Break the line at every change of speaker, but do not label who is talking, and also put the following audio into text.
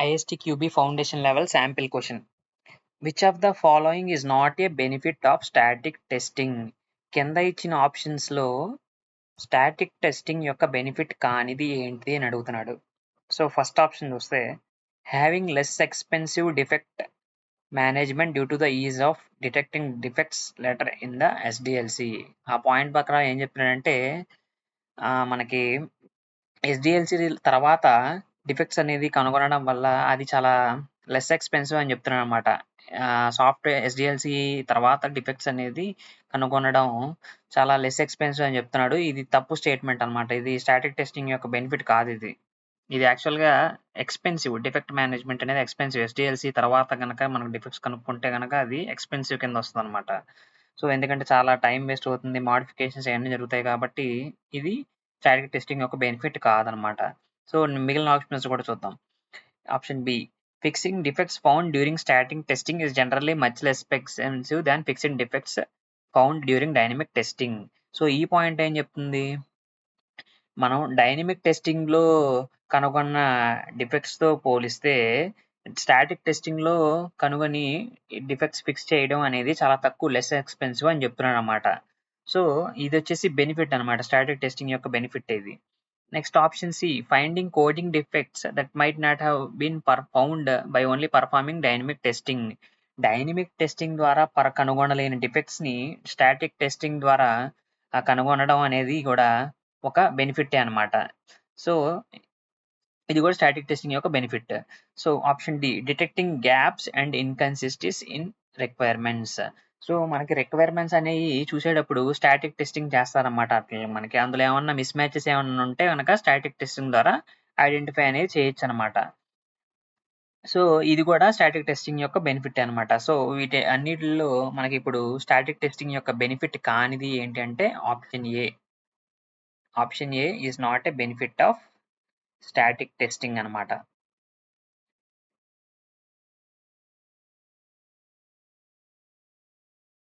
ISTQB foundation level sample question. Which of the following is not a benefit of static testing? కింద ఇచ్చిన options లో static testing యొక్క benefit కానిది ఏంటి అని అడుగుతున్నాడు. సో ఫస్ట్ ఆప్షన్ చూస్తే having less expensive defect management due to the is of detecting defects letter in the SDLC. ఆ పాయింట్ ప్రకారం ఏం చెప్తున్నాడంటే మనకి ఎస్డిఎల్సి తర్వాత డిఫెక్ట్స్ అనేది కనుగొనడం వల్ల అది చాలా లెస్ ఎక్స్పెన్సివ్ అని చెప్తున్నాడు అనమాట. సాఫ్ట్వేర్ ఎస్డిఎల్సి తర్వాత డిఫెక్ట్స్ అనేది కనుగొనడం చాలా లెస్ ఎక్స్పెన్సివ్ అని చెప్తున్నాడు. ఇది తప్పు స్టేట్మెంట్ అనమాట. ఇది స్టాటిక్ టెస్టింగ్ యొక్క బెనిఫిట్ కాదు. ఇది యాక్చువల్గా ఎక్స్పెన్సివ్. డిఫెక్ట్ మేనేజ్మెంట్ అనేది ఎక్స్పెన్సివ్. ఎస్డిఎల్సి తర్వాత కనుక మనకు డిఫెక్ట్స్ కనుక్కుంటే కనుక అది ఎక్స్పెన్సివ్ కింద వస్తుంది అనమాట. సో ఎందుకంటే చాలా టైం వేస్ట్ అవుతుంది, మోడిఫికేషన్స్ అవన్నీ జరుగుతాయి కాబట్టి ఇది స్టాటిక్ టెస్టింగ్ యొక్క బెనిఫిట్ కాదనమాట. సో మిగిలిన ఆప్షన్స్ కూడా చూద్దాం. Option B, fixing defects found during static testing is generally much less expensive than fixing defects found during dynamic testing. So ఈ పాయింట్ ఏం చెప్తుంది, మనం డైనమిక్ టెస్టింగ్లో కనుగొన్న డిఫెక్ట్స్తో పోలిస్తే స్టాటిక్ టెస్టింగ్లో కనుగొని డిఫెక్ట్స్ ఫిక్స్ చేయడం అనేది చాలా తక్కువ, లెస్ ఎక్స్పెన్సివ్ అని చెప్తున్నాడు అనమాట. సో ఇది వచ్చేసి బెనిఫిట్ అనమాట, స్టాటిక్ టెస్టింగ్ యొక్క బెనిఫిట్ ఇది. Next option C, finding coding defects that might not have been found by only performing dynamic testing. Dynamic testing ద్వారా కనుగొనలేని డిఫెక్ట్స్ని స్టాటిక్ టెస్టింగ్ ద్వారా కనుగొనడం అనేది కూడా ఒక బెనిఫిటే అనమాట. సో ఇది కూడా స్టాటిక్ టెస్టింగ్ యొక్క benefit. So option D, detecting gaps and inconsistencies in requirements. So మనకి రిక్వైర్మెంట్స్ అనేవి చూసేటప్పుడు స్టాటిక్ టెస్టింగ్ చేస్తారన్నమాట. అట్లా మనకి అందులో ఏమన్నా మిస్ మ్యాచెస్ ఏమన్నా ఉంటే కనుక స్టాటిక్ టెస్టింగ్ ద్వారా ఐడెంటిఫై అనేది చేయొచ్చు అనమాట. సో ఇది కూడా స్టాటిక్ టెస్టింగ్ యొక్క బెనిఫిట్ అనమాట. సో వీటి అన్నిటిలో మనకి ఇప్పుడు స్టాటిక్ టెస్టింగ్ యొక్క బెనిఫిట్ కానిది ఏంటి అంటే option A. Option A is not a benefit of static testing అనమాట.